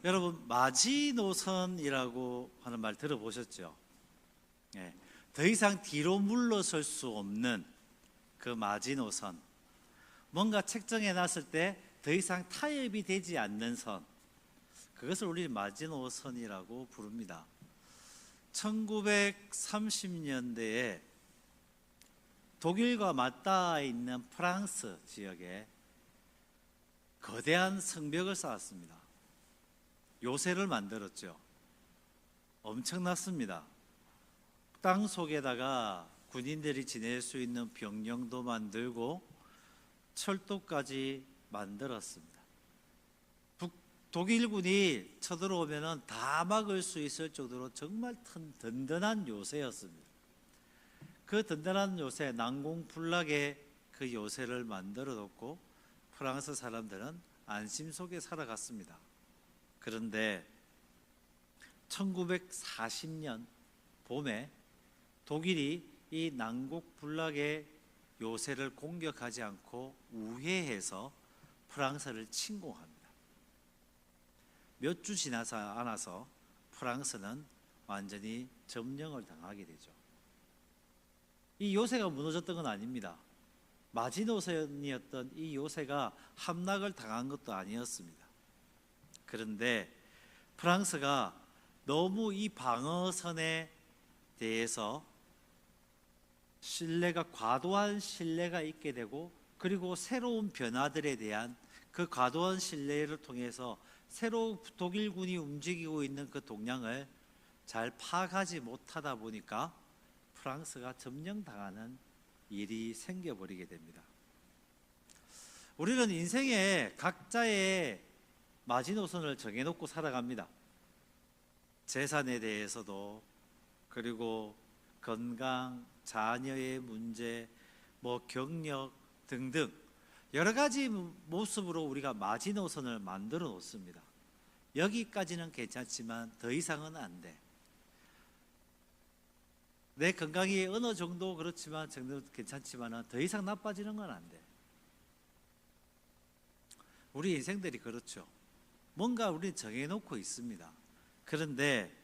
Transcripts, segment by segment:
여러분, 마지노선이라고 하는 말 들어보셨죠? 예, 더 이상 뒤로 물러설 수 없는 그 마지노선, 뭔가 책정해 놨을 때 더 이상 타협이 되지 않는 선, 그것을 우리 마지노선이라고 부릅니다. 1930년대에 독일과 맞닿아 있는 프랑스 지역에 거대한 성벽을 쌓았습니다. 요새를 만들었죠. 엄청났습니다. 땅 속에다가 군인들이 지낼 수 있는 병영도 만들고 철도까지 만들었습니다. 독일군이 쳐들어오면 다 막을 수 있을 정도로 정말 든든한 요새였습니다. 그 든든한 요새, 난공불락의 그 요새를 만들어 놓고 프랑스 사람들은 안심 속에 살아갔습니다. 그런데 1940년 봄에 독일이 이 난공불락의 요새를 공격하지 않고 우회해서 프랑스를 침공합니다. 몇 주 지나지 않아서 프랑스는 완전히 점령을 당하게 되죠. 이 요새가 무너졌던 건 아닙니다. 마지노선이었던 이 요새가 함락을 당한 것도 아니었습니다. 그런데 프랑스가 너무 이 방어선에 대해서 과도한 신뢰가 있게 되고, 그리고 새로운 변화들에 대한 그 과도한 신뢰를 통해서 새로 독일군이 움직이고 있는 그 동향을 잘 파악하지 못하다 보니까 프랑스가 점령당하는 일이 생겨버리게 됩니다. 우리는 인생에 각자의 마지노선을 정해놓고 살아갑니다. 재산에 대해서도, 그리고 건강, 자녀의 문제, 경력 등등 여러 가지 모습으로 우리가 마지노선을 만들어 놓습니다. 여기까지는 괜찮지만 더 이상은 안 돼. 내 건강이 어느 정도 그렇지만 정도 괜찮지만 더 이상 나빠지는 건 안 돼. 우리 인생들이 그렇죠. 뭔가 우리는 정해놓고 있습니다. 그런데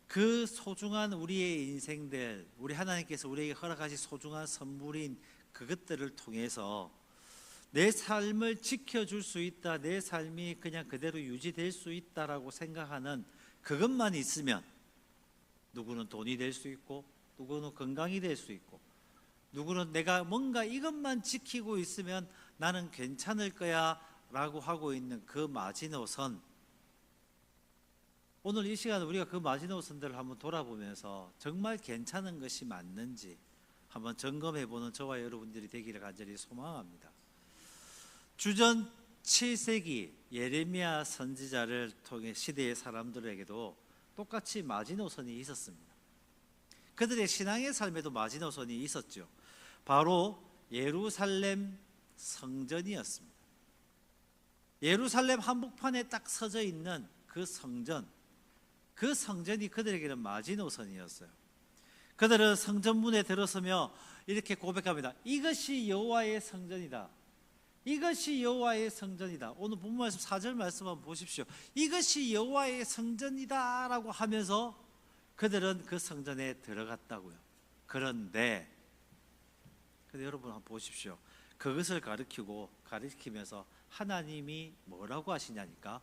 그 소중한 우리의 인생들, 우리 하나님께서 우리에게 허락하신 소중한 선물인 그것들을 통해서 내 삶을 지켜줄 수 있다, 내 삶이 그냥 그대로 유지될 수 있다라고 생각하는 그것만 있으면, 누구는 돈이 될 수 있고, 누구는 건강이 될 수 있고, 누구는 내가 뭔가 이것만 지키고 있으면 나는 괜찮을 거야 라고 하고 있는 그 마지노선, 오늘 이 시간 우리가 그 마지노선들을 한번 돌아보면서 정말 괜찮은 것이 맞는지 한번 점검해보는 저와 여러분들이 되기를 간절히 소망합니다. 주전 7세기 예레미야 선지자를 통해 시대의 사람들에게도 똑같이 마지노선이 있었습니다. 그들의 신앙의 삶에도 마지노선이 있었죠. 바로 예루살렘 성전이었습니다. 예루살렘 한복판에 딱 서져 있는 그 성전, 그 성전이 그들에게는 마지노선이었어요. 그들은 성전 문에 들어서며 이렇게 고백합니다. 이것이 여호와의 성전이다. 이것이 여호와의 성전이다. 오늘 본문 말씀 4절 말씀 한번 보십시오. 이것이 여호와의 성전이다 라고 하면서 그들은 그 성전에 들어갔다고요. 그런데 여러분 한번 보십시오. 그것을 가리키면서 하나님이 뭐라고 하시냐니까,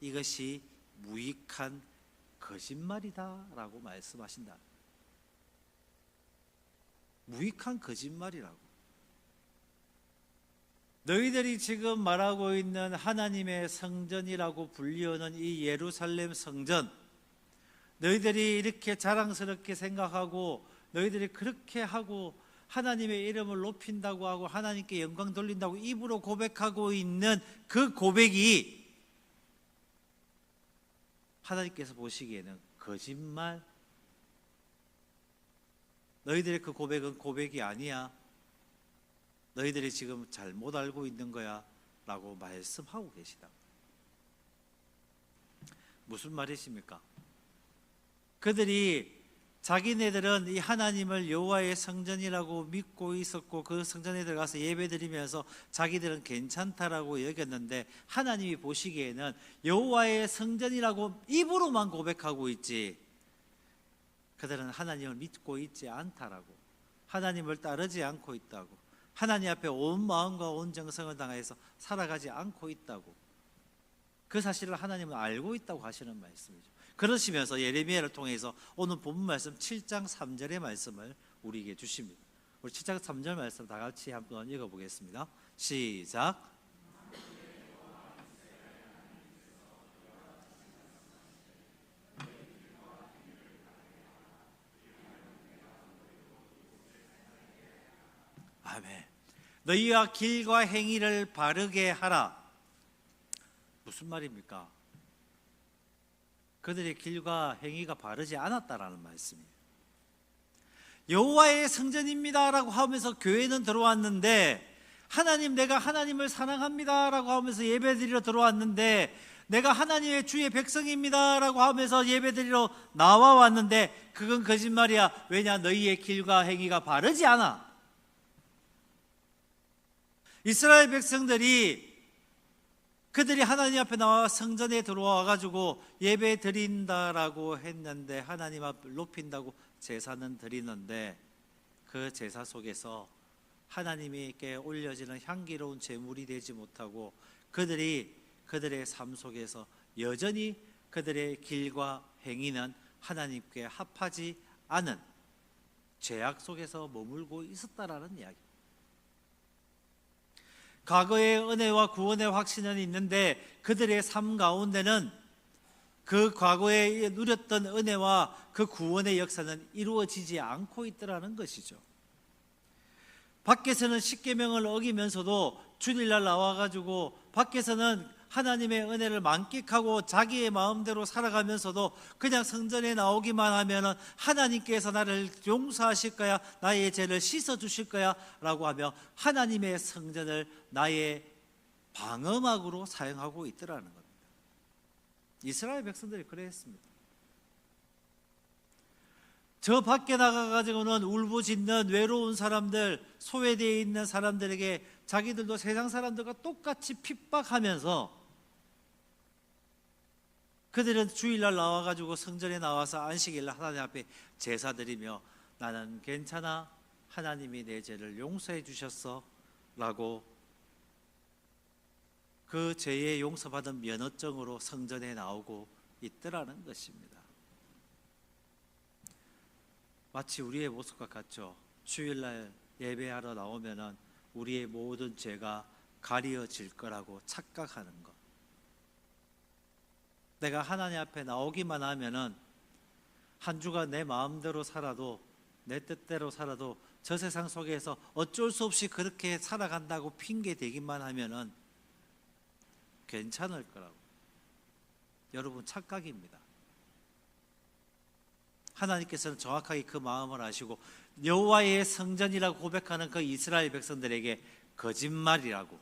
이것이 무익한 거짓말이다 라고 말씀하신다. 무익한 거짓말이라고. 너희들이 지금 말하고 있는 하나님의 성전이라고 불리우는 이 예루살렘 성전, 너희들이 이렇게 자랑스럽게 생각하고 너희들이 그렇게 하고 하나님의 이름을 높인다고 하고 하나님께 영광 돌린다고 입으로 고백하고 있는 그 고백이 하나님께서 보시기에는 거짓말, 너희들의 그 고백은 고백이 아니야, 너희들이 지금 잘못 알고 있는 거야 라고 말씀하고 계시다. 무슨 말이십니까? 그들이 자기네들은 이 하나님을 여호와의 성전이라고 믿고 있었고 그 성전에 들어가서 예배드리면서 자기들은 괜찮다라고 여겼는데, 하나님이 보시기에는 여호와의 성전이라고 입으로만 고백하고 있지 그들은 하나님을 믿고 있지 않다라고, 하나님을 따르지 않고 있다고, 하나님 앞에 온 마음과 온 정성을 다해서 살아가지 않고 있다고, 그 사실을 하나님은 알고 있다고 하시는 말씀이죠. 그러시면서 예레미야를 통해서 오늘 본문 말씀 7장 3절의 말씀을 우리에게 주십니다. 우리 7장 3절 말씀 다 같이 한번 읽어보겠습니다. 시작. 아멘. 너희와 길과 행위를 바르게 하라. 무슨 말입니까? 그들의 길과 행위가 바르지 않았다라는 말씀이에요. 여호와의 성전입니다라고 하면서 교회는 들어왔는데, 하나님, 내가 하나님을 사랑합니다라고 하면서 예배드리러 들어왔는데, 내가 하나님의 주의 백성입니다라고 하면서 예배드리러 나와 왔는데, 그건 거짓말이야. 왜냐? 너희의 길과 행위가 바르지 않아. 이스라엘 백성들이 그들이 하나님 앞에 나와 성전에 들어와 가지고 예배 드린다라고 했는데, 하나님 앞을 높인다고 제사는 드리는데, 그 제사 속에서 하나님께 올려지는 향기로운 제물이 되지 못하고, 그들이 그들의 삶 속에서 여전히 그들의 길과 행위는 하나님께 합하지 않은 죄악 속에서 머물고 있었다라는 이야기. 과거의 은혜와 구원의 확신은 있는데, 그들의 삶 가운데는 그 과거에 누렸던 은혜와 그 구원의 역사는 이루어지지 않고 있더라는 것이죠. 밖에서는 십계명을 어기면서도 주일날 나와가지고 밖에서는 하나님의 은혜를 만끽하고 자기의 마음대로 살아가면서도 그냥 성전에 나오기만 하면은 하나님께서 나를 용서하실 거야, 나의 죄를 씻어주실 거야 라고 하며 하나님의 성전을 나의 방어막으로 사용하고 있더라는 겁니다. 이스라엘 백성들이 그랬습니다. 저 밖에 나가가지고는 울부짖는 외로운 사람들, 소외되어 있는 사람들에게 자기들도 세상 사람들과 똑같이 핍박하면서, 그들은 주일날 나와가지고 성전에 나와서 안식일 하나님 앞에 제사드리며 나는 괜찮아, 하나님이 내 죄를 용서해 주셨어 라고 그 죄의 용서받은 면허증으로 성전에 나오고 있더라는 것입니다. 마치 우리의 모습과 같죠. 주일날 예배하러 나오면은 우리의 모든 죄가 가려질 거라고 착각하는 것. 내가 하나님 앞에 나오기만 하면은 한 주가 내 마음대로 살아도, 내 뜻대로 살아도 저 세상 속에서 어쩔 수 없이 그렇게 살아간다고 핑계 대기만 하면은 괜찮을 거라고. 여러분, 착각입니다. 하나님께서는 정확하게 그 마음을 아시고 여호와의 성전이라고 고백하는 그 이스라엘 백성들에게 거짓말이라고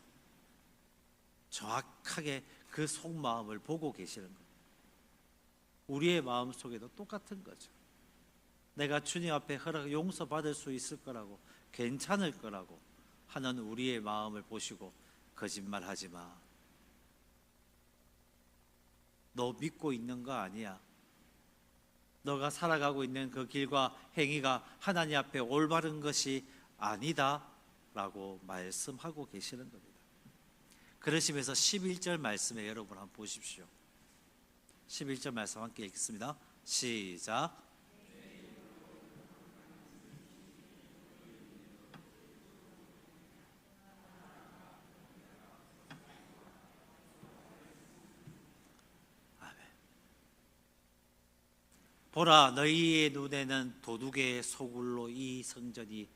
정확하게 그 속마음을 보고 계시는 거예요. 우리의 마음 속에도 똑같은 거죠. 내가 주님 앞에 용서받을 수 있을 거라고, 괜찮을 거라고 하는 우리의 마음을 보시고 거짓말하지 마. 너 믿고 있는 거 아니야. 너가 살아가고 있는 그 길과 행위가 하나님 앞에 올바른 것이 아니다 라고 말씀하고 계시는 겁니다. 그러시면서 11절 말씀에 여러분 한번 보십시오. 11절 말씀 함께 읽겠습니다. 시작. 보라, 너희의 눈에는 도둑의 소굴로 이 성전이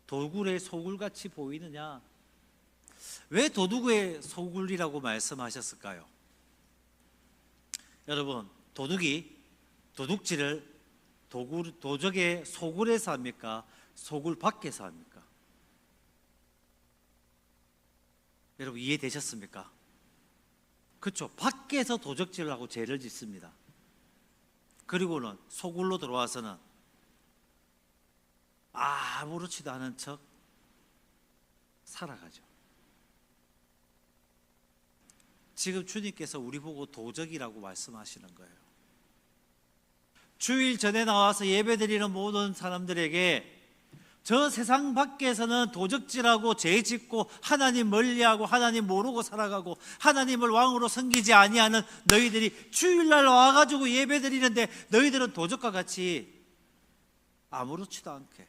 도굴의 소굴같이 보이느냐? 왜 도둑의 소굴이라고 말씀하셨을까요? 여러분, 도둑질을 도적의 소굴에서 합니까? 소굴 밖에서 합니까? 여러분, 이해되셨습니까? 그렇죠. 밖에서 도적질을 하고 죄를 짓습니다. 그리고는 소굴로 들어와서는 아무렇지도 않은 척 살아가죠. 지금 주님께서 우리 보고 도적이라고 말씀하시는 거예요. 주일 전에 나와서 예배드리는 모든 사람들에게 저 세상 밖에서는 도적질하고 죄짓고 하나님 멀리하고 하나님 모르고 살아가고 하나님을 왕으로 섬기지 아니하는 너희들이 주일날 와가지고 예배드리는데 너희들은 도적과 같이 아무렇지도 않게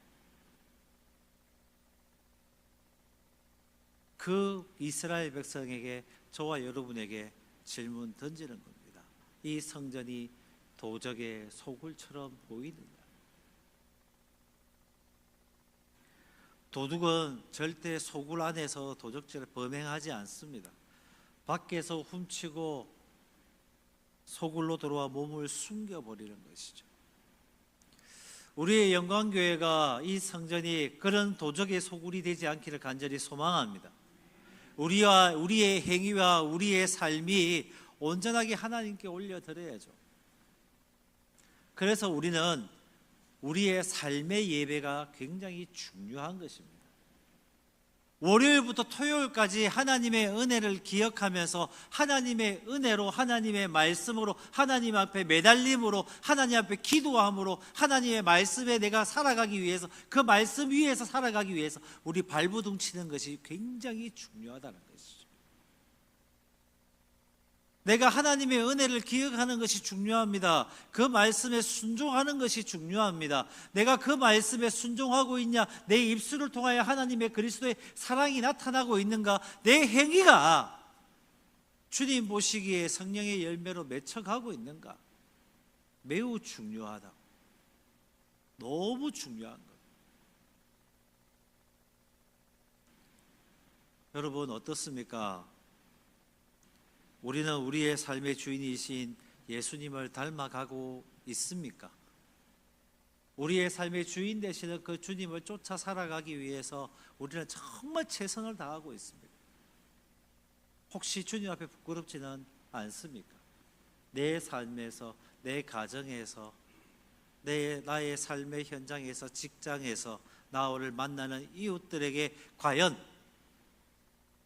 그 이스라엘 백성에게 저와 여러분에게 질문 던지는 겁니다. 이 성전이 도적의 소굴처럼 보이느냐? 도둑은 절대 소굴 안에서 도적질을 범행하지 않습니다. 밖에서 훔치고 소굴로 들어와 몸을 숨겨버리는 것이죠. 우리의 영광교회가 이 성전이 그런 도적의 소굴이 되지 않기를 간절히 소망합니다. 우리의 행위와 우리의 삶이 온전하게 하나님께 올려드려야죠. 그래서 우리는 우리의 삶의 예배가 굉장히 중요한 것입니다. 월요일부터 토요일까지 하나님의 은혜를 기억하면서 하나님의 은혜로 하나님의 말씀으로 하나님 앞에 매달림으로 하나님 앞에 기도함으로 하나님의 말씀에 내가 살아가기 위해서 그 말씀 위에서 살아가기 위해서 우리 발버둥 치는 것이 굉장히 중요하다는 것이죠. 내가 하나님의 은혜를 기억하는 것이 중요합니다. 그 말씀에 순종하는 것이 중요합니다. 내가 그 말씀에 순종하고 있냐, 내 입술을 통하여 하나님의 그리스도의 사랑이 나타나고 있는가, 내 행위가 주님 보시기에 성령의 열매로 맺혀가고 있는가, 매우 중요하다. 너무 중요한 것. 여러분 어떻습니까? 우리는 우리의 삶의 주인이신 예수님을 닮아가고 있습니까? 우리의 삶의 주인 되시는 그 주님을 쫓아 살아가기 위해서 우리는 정말 최선을 다하고 있습니다. 혹시 주님 앞에 부끄럽지는 않습니까? 내 삶에서, 내 가정에서, 나의 삶의 현장에서, 직장에서 나를 만나는 이웃들에게 과연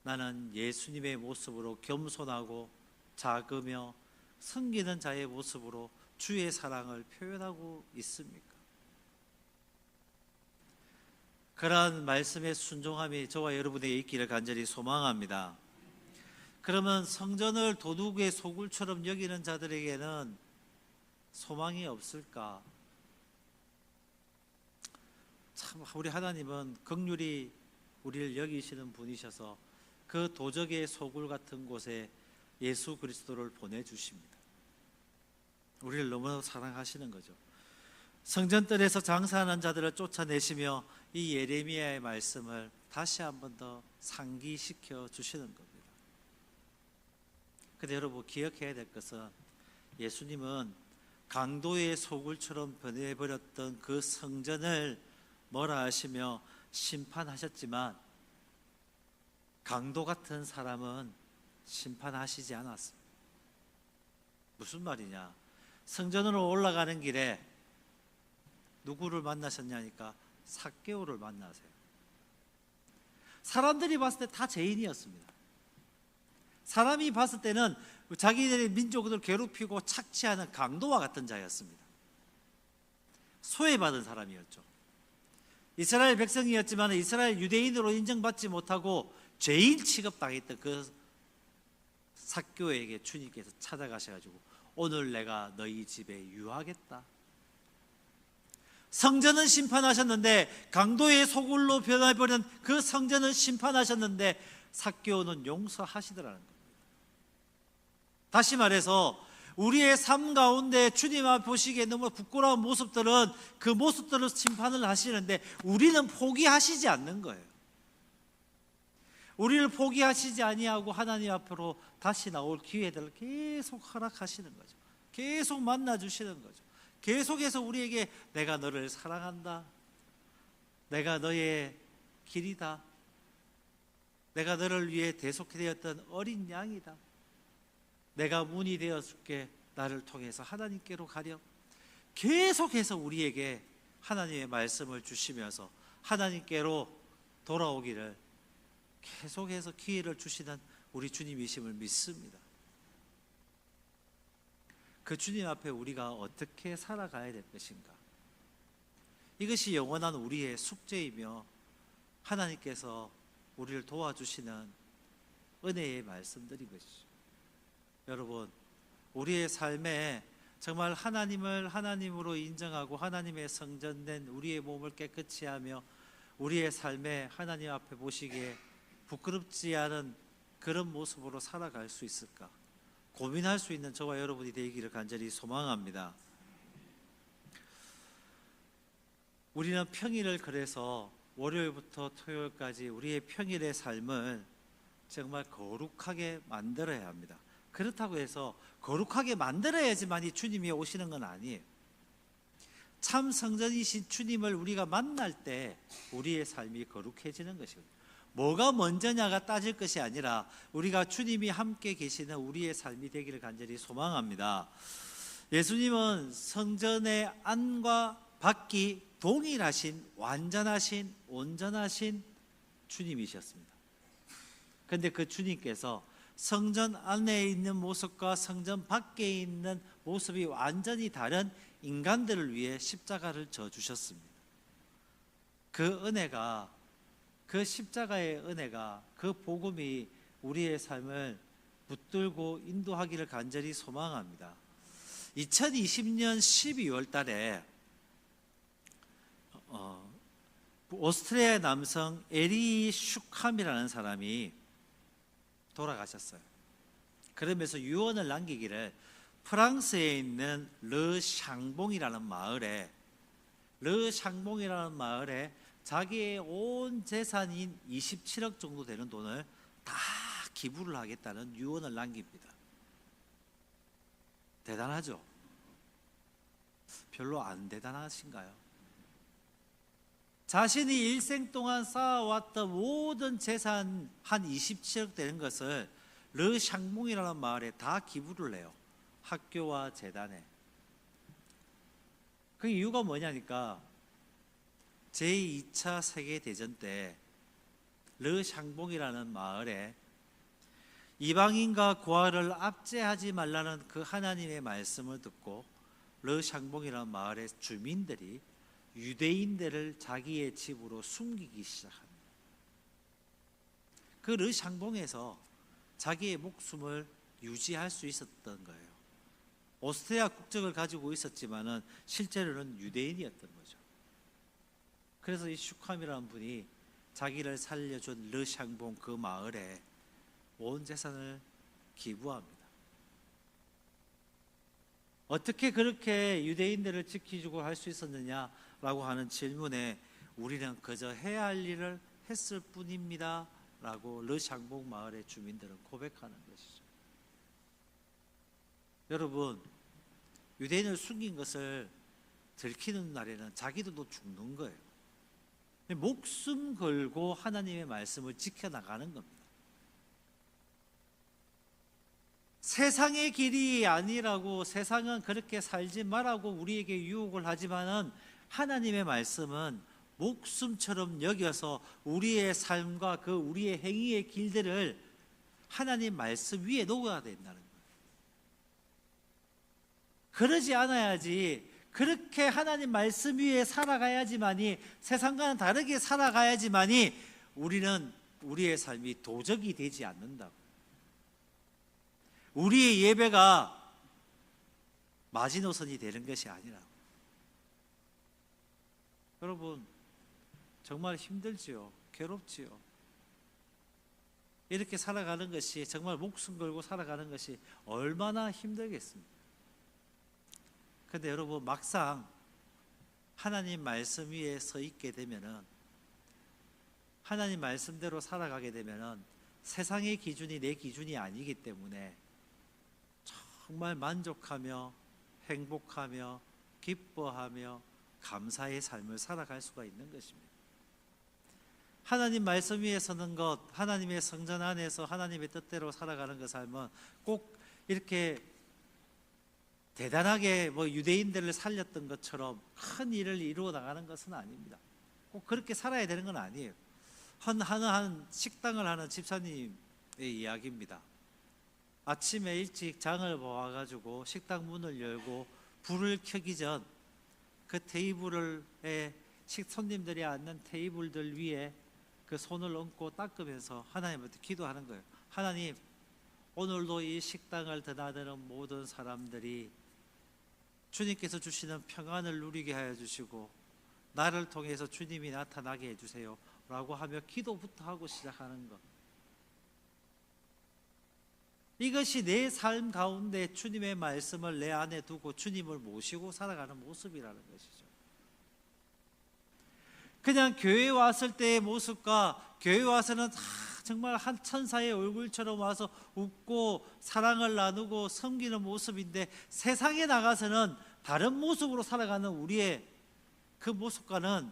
나는 예수님의 모습으로 겸손하고 작으며 섬기는 자의 모습으로 주의 사랑을 표현하고 있습니까? 그러한 말씀의 순종함이 저와 여러분에게 있기를 간절히 소망합니다. 그러면 성전을 도둑의 소굴처럼 여기는 자들에게는 소망이 없을까? 참 우리 하나님은 긍휼히 우리를 여기시는 분이셔서 그 도적의 소굴 같은 곳에 예수 그리스도를 보내주십니다. 우리를 너무나 사랑하시는 거죠. 성전뜰에서 장사하는 자들을 쫓아내시며 이 예레미야의 말씀을 다시 한 번 더 상기시켜 주시는 겁니다. 근데 여러분 기억해야 될 것은 예수님은 강도의 소굴처럼 변해버렸던 그 성전을 뭐라 하시며 심판하셨지만 강도 같은 사람은 심판하시지 않았습니다. 무슨 말이냐? 성전으로 올라가는 길에 누구를 만나셨냐니까 삭개오를 만나세요. 사람들이 봤을 때 다 죄인이었습니다. 사람이 봤을 때는 자기들의 민족을 괴롭히고 착취하는 강도와 같은 자였습니다. 소외받은 사람이었죠. 이스라엘 백성이었지만 이스라엘 유대인으로 인정받지 못하고 죄인 취급당했던 그 삭개오에게 주님께서 찾아가셔가지고 오늘 내가 너희 집에 유하겠다. 성전은 심판하셨는데 강도의 소굴로 변해버린 그 성전은 심판하셨는데 삭개오는 용서하시더라는 겁니다. 다시 말해서 우리의 삶 가운데 주님 앞에 보시기에 너무 부끄러운 모습들은 그 모습들을 심판을 하시는데 우리는 포기하시지 않는 거예요. 우리를 포기하시지 아니하고 하나님 앞으로 다시 나올 기회들을 계속 허락하시는 거죠. 계속 만나주시는 거죠. 계속해서 우리에게 내가 너를 사랑한다. 내가 너의 길이다. 내가 너를 위해 대속되었던 어린 양이다. 내가 문이 되어줄게. 나를 통해서 하나님께로 가려. 계속해서 우리에게 하나님의 말씀을 주시면서 하나님께로 돌아오기를 계속해서 기회를 주시는 우리 주님이심을 믿습니다. 그 주님 앞에 우리가 어떻게 살아가야 될 것인가? 이것이 영원한 우리의 숙제이며 하나님께서 우리를 도와주시는 은혜의 말씀들인 것이죠. 여러분, 우리의 삶에 정말 하나님을 하나님으로 인정하고 하나님의 성전된 우리의 몸을 깨끗이 하며 우리의 삶에 하나님 앞에 보시기에 부끄럽지 않은 그런 모습으로 살아갈 수 있을까? 고민할 수 있는 저와 여러분이 되기를 간절히 소망합니다. 우리는 평일을 그래서 월요일부터 토요일까지 우리의 평일의 삶을 정말 거룩하게 만들어야 합니다. 그렇다고 해서 거룩하게 만들어야지만이 주님이 오시는 건 아니에요. 참 성전이신 주님을 우리가 만날 때 우리의 삶이 거룩해지는 것이거든요. 뭐가 먼저냐가 따질 것이 아니라 우리가 주님이 함께 계시는 우리의 삶이 되기를 간절히 소망합니다. 예수님은 성전의 안과 밖이 동일하신 완전하신 온전하신 주님이셨습니다. 그런데 그 주님께서 성전 안에 있는 모습과 성전 밖에 있는 모습이 완전히 다른 인간들을 위해 십자가를 져 주셨습니다. 그 은혜가, 그 십자가의 은혜가, 그 복음이 우리의 삶을 붙들고 인도하기를 간절히 소망합니다. 2020년 12월 달에 오스트리아 남성 에리 슈캄이라는 사람이 돌아가셨어요. 그러면서 유언을 남기기를 프랑스에 있는 르샹봉이라는 마을에 자기의 온 재산인 27억 정도 되는 돈을 다 기부를 하겠다는 유언을 남깁니다. 대단하죠? 별로 안 대단하신가요? 자신이 일생 동안 쌓아왔던 모든 재산 한 27억 되는 것을 르샹봉이라는 마을에 다 기부를 해요. 학교와 재단에. 그 이유가 뭐냐니까 제2차 세계대전 때 르샹봉이라는 마을에 이방인과 고아를 압제하지 말라는 그 하나님의 말씀을 듣고 르샹봉이라는 마을의 주민들이 유대인들을 자기의 집으로 숨기기 시작합니다. 그 르샹봉에서 자기의 목숨을 유지할 수 있었던 거예요. 오스트리아 국적을 가지고 있었지만은 실제로는 유대인이었던 거죠. 그래서 이 슈캄이라는 분이 자기를 살려준 르샹봉 그 마을에 온 재산을 기부합니다. 어떻게 그렇게 유대인들을 지키고 할 수 있었느냐라고 하는 질문에 우리는 그저 해야 할 일을 했을 뿐입니다 라고 르샹봉 마을의 주민들은 고백하는 것이죠. 여러분, 유대인을 숨긴 것을 들키는 날에는 자기들도 죽는 거예요. 목숨 걸고 하나님의 말씀을 지켜나가는 겁니다. 세상의 길이 아니라고, 세상은 그렇게 살지 말라고 우리에게 유혹을 하지만은 하나님의 말씀은 목숨처럼 여겨서 우리의 삶과 그 우리의 행위의 길들을 하나님 말씀 위에 놓아야 된다는 거예요. 그러지 않아야지, 그렇게 하나님 말씀 위에 살아가야지만이, 세상과는 다르게 살아가야지만이 우리는 우리의 삶이 도적이 되지 않는다고. 우리의 예배가 마지노선이 되는 것이 아니라. 여러분, 정말 힘들지요. 괴롭지요. 이렇게 살아가는 것이, 정말 목숨 걸고 살아가는 것이 얼마나 힘들겠습니까? 그런데 여러분, 막상 하나님 말씀 위에 서 있게 되면은, 하나님 말씀대로 살아가게 되면은 세상의 기준이 내 기준이 아니기 때문에 정말 만족하며 행복하며 기뻐하며 감사의 삶을 살아갈 수가 있는 것입니다. 하나님 말씀 위에 서는 것, 하나님의 성전 안에서 하나님의 뜻대로 살아가는 그 삶은 꼭 이렇게 대단하게 뭐 유대인들을 살렸던 것처럼 큰 일을 이루어 나가는 것은 아닙니다. 꼭 그렇게 살아야 되는 건 아니에요. 한 식당을 하는 집사님의 이야기입니다. 아침에 일찍 장을 봐가지고 식당 문을 열고 불을 켜기 전 그 테이블에 손님들이 앉는 테이블들 위에 그 손을 얹고 닦으면서 하나님한테 기도하는 거예요. 하나님, 오늘도 이 식당을 드나드는 모든 사람들이 주님께서 주시는 평안을 누리게 하여 주시고 나를 통해서 주님이 나타나게 해주세요 라고 하며 기도부터 하고 시작하는 것, 이것이 내 삶 가운데 주님의 말씀을 내 안에 두고 주님을 모시고 살아가는 모습이라는 것이죠. 그냥 교회 왔을 때의 모습과 교회 와서는 정말 한 천사의 얼굴처럼 와서 웃고 사랑을 나누고 섬기는 모습인데 세상에 나가서는 다른 모습으로 살아가는 우리의 그 모습과는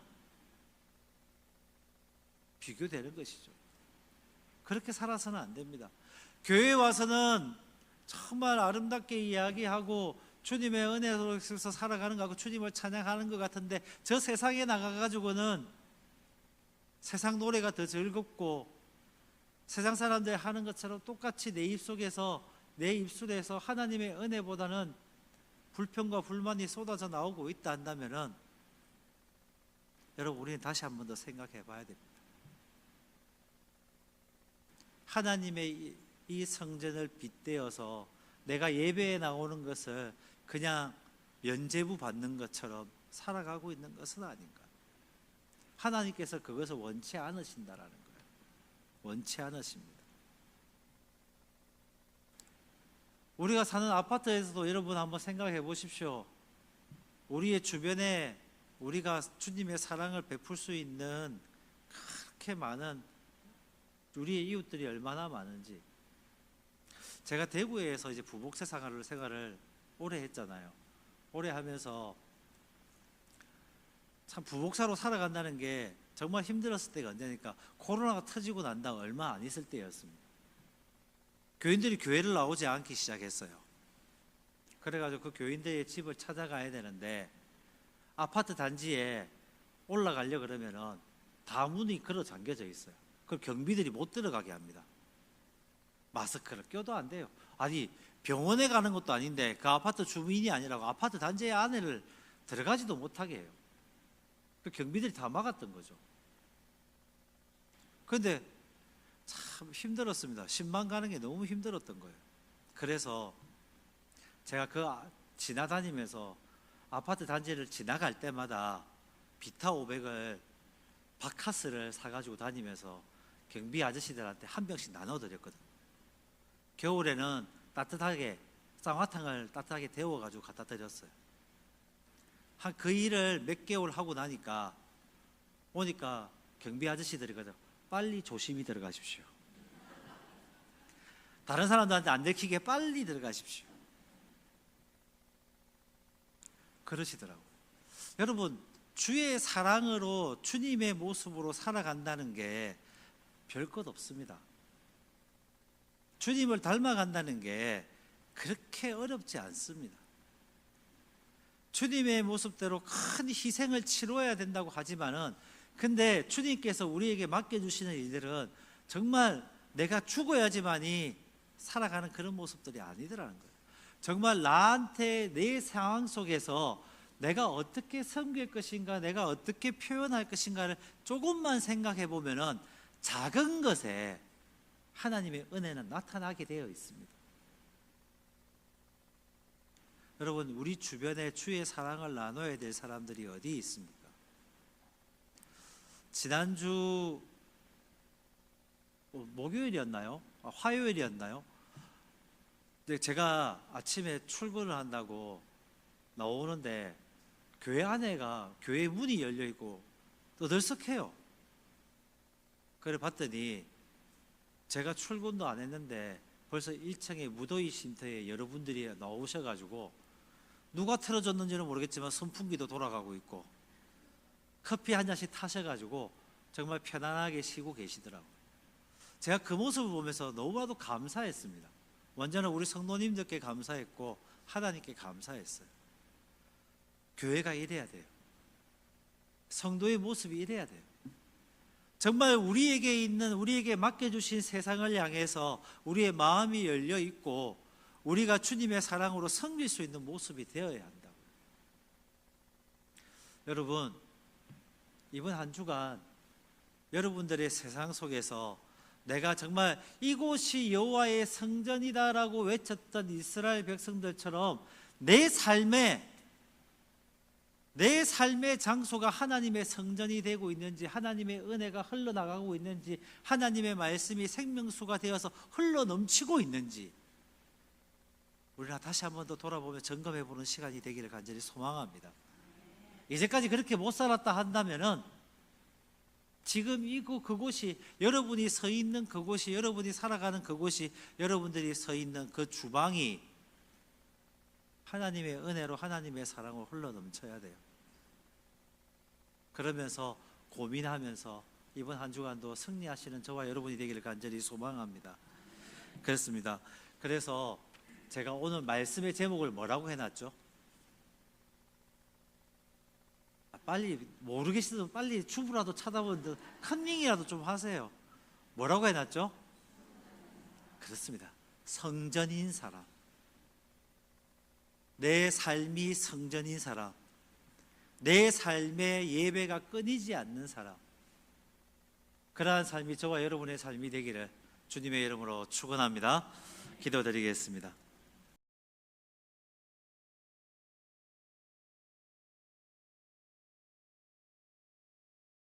비교되는 것이죠. 그렇게 살아서는 안 됩니다. 교회에 와서는 정말 아름답게 이야기하고 주님의 은혜로서 살아가는 거하고 주님을 찬양하는 것 같은데 저 세상에 나가가지고는 세상 노래가 더 즐겁고 세상 사람들이 하는 것처럼 똑같이 내 입속에서 내 입술에서 하나님의 은혜보다는 불평과 불만이 쏟아져 나오고 있다 한다면은 여러분, 우리는 다시 한 번 더 생각해 봐야 됩니다. 하나님의 이 성전을 빗대어서 내가 예배에 나오는 것을 그냥 면죄부 받는 것처럼 살아가고 있는 것은 아닌가. 하나님께서 그것을 원치 않으신다라는 거예요. 원치 않으십니다. 우리가 사는 아파트에서도 여러분 한번 생각해 보십시오. 우리의 주변에 우리가 주님의 사랑을 베풀 수 있는 그렇게 많은 우리의 이웃들이 얼마나 많은지. 제가 대구에서 이제 부복세 생활을 오래 했잖아요. 오래 하면서 참 부복사로 살아간다는 게 정말 힘들었을 때가 언제니까 코로나가 터지고 난 다음 얼마 안 있을 때였습니다. 교인들이 교회를 나오지 않기 시작했어요. 그래가지고 그 교인들의 집을 찾아가야 되는데 아파트 단지에 올라가려 그러면은 다 문이 걸어 잠겨져 있어요. 그걸 경비들이 못 들어가게 합니다. 마스크를 껴도 안 돼요. 아니, 병원에 가는 것도 아닌데 그 아파트 주민이 아니라고 아파트 단지 안에를 들어가지도 못하게 해요. 그 경비들이 다 막았던 거죠. 그런데 참 힘들었습니다. 신방 가는 게 너무 힘들었던 거예요. 그래서 제가 지나다니면서 아파트 단지를 지나갈 때마다 비타 500을 바카스를 사가지고 다니면서 경비 아저씨들한테 한 병씩 나눠드렸거든요. 겨울에는 따뜻하게 쌍화탕을 따뜻하게 데워가지고 갖다 드렸어요. 그 일을 몇 개월 하고 나니까 오니까 경비 아저씨들이 그러죠. 빨리 조심히 들어가십시오. 다른 사람들한테 안 들키게 빨리 들어가십시오. 그러시더라고요. 여러분, 주의 사랑으로 주님의 모습으로 살아간다는 게 별것 없습니다. 주님을 닮아간다는 게 그렇게 어렵지 않습니다. 주님의 모습대로 큰 희생을 치러야 된다고 하지만은 근데 주님께서 우리에게 맡겨주시는 일들은 정말 내가 죽어야지만이 살아가는 그런 모습들이 아니더라는 거예요. 정말 나한테 내 상황 속에서 내가 어떻게 섬길 것인가, 내가 어떻게 표현할 것인가를 조금만 생각해 보면은 작은 것에 하나님의 은혜는 나타나게 되어 있습니다. 여러분, 우리 주변에 주의 사랑을 나눠야 될 사람들이 어디 있습니까? 지난주 목요일이었나요? 화요일이었나요? 제가 아침에 출근을 한다고 나오는데 교회 안에가 교회 문이 열려 있고 또 들썩해요. 그래 봤더니 제가 출근도 안 했는데 벌써 1층에 무더위 쉼터에 여러분들이 나오셔가지고 누가 틀어줬는지는 모르겠지만 선풍기도 돌아가고 있고 커피 한 잔씩 타셔가지고 정말 편안하게 쉬고 계시더라고요. 제가 그 모습을 보면서 너무나도 감사했습니다. 먼저는 우리 성도님들께 감사했고 하나님께 감사했어요. 교회가 이래야 돼요. 성도의 모습이 이래야 돼요. 정말 우리에게 맡겨주신 세상을 향해서 우리의 마음이 열려 있고 우리가 주님의 사랑으로 섬길 수 있는 모습이 되어야 한다. 여러분, 이번 한 주간 여러분들의 세상 속에서 내가 정말 이곳이 여호와의 성전이다라고 외쳤던 이스라엘 백성들처럼 내 삶의 장소가 하나님의 성전이 되고 있는지, 하나님의 은혜가 흘러나가고 있는지, 하나님의 말씀이 생명수가 되어서 흘러넘치고 있는지 우리가 다시 한 번 더 돌아보며 점검해보는 시간이 되기를 간절히 소망합니다. 이제까지 그렇게 못 살았다 한다면은 지금 그곳이, 여러분이 서 있는 그곳이, 여러분이 살아가는 그곳이, 여러분들이 서 있는 그 주방이 하나님의 은혜로, 하나님의 사랑으로 흘러넘쳐야 돼요. 그러면서 고민하면서 이번 한 주간도 승리하시는 저와 여러분이 되기를 간절히 소망합니다. 그렇습니다. 그래서 제가 오늘 말씀의 제목을 뭐라고 해놨죠? 빨리 모르겠어도 빨리 주부라도 찾아보는데 컨닝이라도 좀 하세요. 뭐라고 해놨죠? 그렇습니다. 성전인 사람. 내 삶이 성전인 사람, 내 삶의 예배가 끊이지 않는 사람, 그러한 삶이 저와 여러분의 삶이 되기를 주님의 이름으로 축원합니다. 기도드리겠습니다.